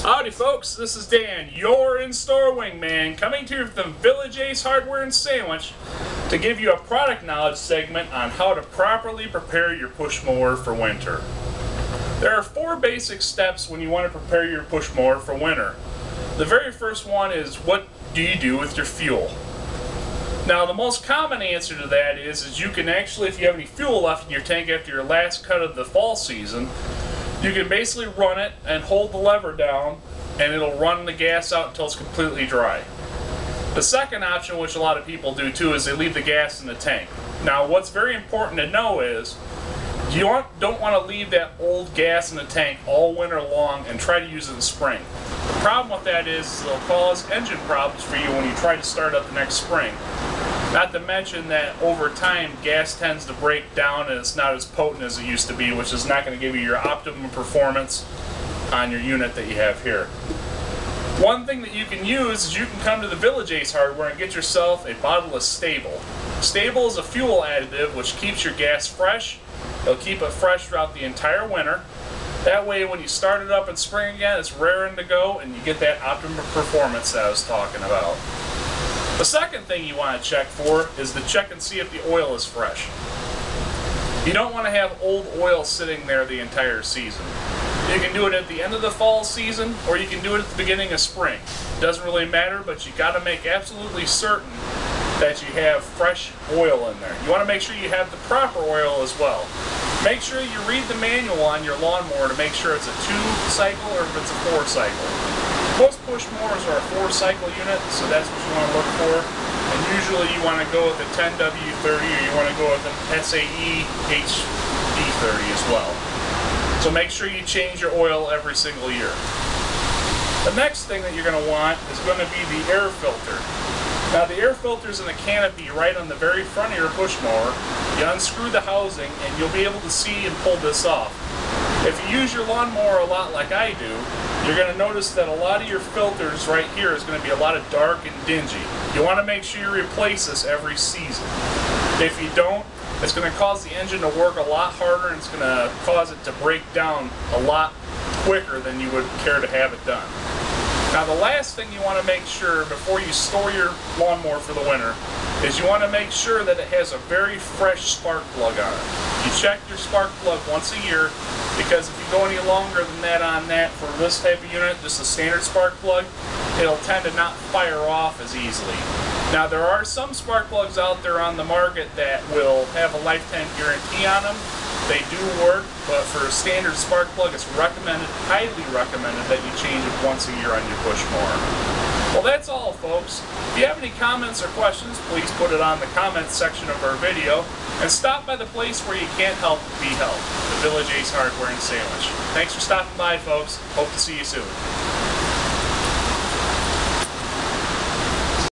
Howdy folks, this is Dan, your in-store wingman, coming to you from Village Ace Hardware and Sandwich to give you a product knowledge segment on how to properly prepare your push mower for winter. There are 4 basic steps when you want to prepare your push mower for winter. The very first one is, what do you do with your fuel? Now the most common answer to that is you can actually, if you have any fuel left in your tank after your last cut of the fall season, you can basically run it and hold the lever down and it'll run the gas out until it's completely dry. The second option, which a lot of people do too, is they leave the gas in the tank. Now what's very important to know is you don't want to leave that old gas in the tank all winter long and try to use it in spring. The problem with that is it'll cause engine problems for you when you try to start up the next spring. Not to mention that over time gas tends to break down and it's not as potent as it used to be, which is not going to give you your optimum performance on your unit that you have here. One thing that you can use is you can come to the Village Ace Hardware and get yourself a bottle of Stable. Stable is a fuel additive which keeps your gas fresh. It'll keep it fresh throughout the entire winter. That way when you start it up in spring again, it's raring to go and you get that optimum performance that I was talking about. The second thing you want to check for is to check and see if the oil is fresh. You don't want to have old oil sitting there the entire season. You can do it at the end of the fall season or you can do it at the beginning of spring. It doesn't really matter, but you got to make absolutely certain that you have fresh oil in there. You want to make sure you have the proper oil as well. Make sure you read the manual on your lawnmower to make sure it's a 2-cycle or if it's a 4-cycle. Most push mowers are a 4-cycle unit, so that's what you want to look for. And usually you want to go with a 10W30 or you want to go with an SAE HD30 as well. So make sure you change your oil every single year. The next thing that you're going to want is going to be the air filter. Now the air filter is in the canopy right on the very front of your push mower. You unscrew the housing and you'll be able to see and pull this off. If you use your lawnmower a lot like I do, you're going to notice that a lot of your filters right here is going to be a lot of dark and dingy. You want to make sure you replace this every season. If you don't, it's going to cause the engine to work a lot harder and it's going to cause it to break down a lot quicker than you would care to have it done. Now the last thing you want to make sure before you store your lawnmower for the winter is you want to make sure that it has a very fresh spark plug on it. You check your spark plug once a year, because if you go any longer than that on that for this type of unit, just a standard spark plug, it'll tend to not fire off as easily. Now there are some spark plugs out there on the market that will have a lifetime guarantee on them. They do work, but for a standard spark plug it's recommended, highly recommended, that you change it once a year on your push mower. Well, that's all folks. If you have any comments or questions, please put it on the comments section of our video and stop by the place where you can't help but be helped, the Village Ace Hardware and Sandwich. Thanks for stopping by folks. Hope to see you soon.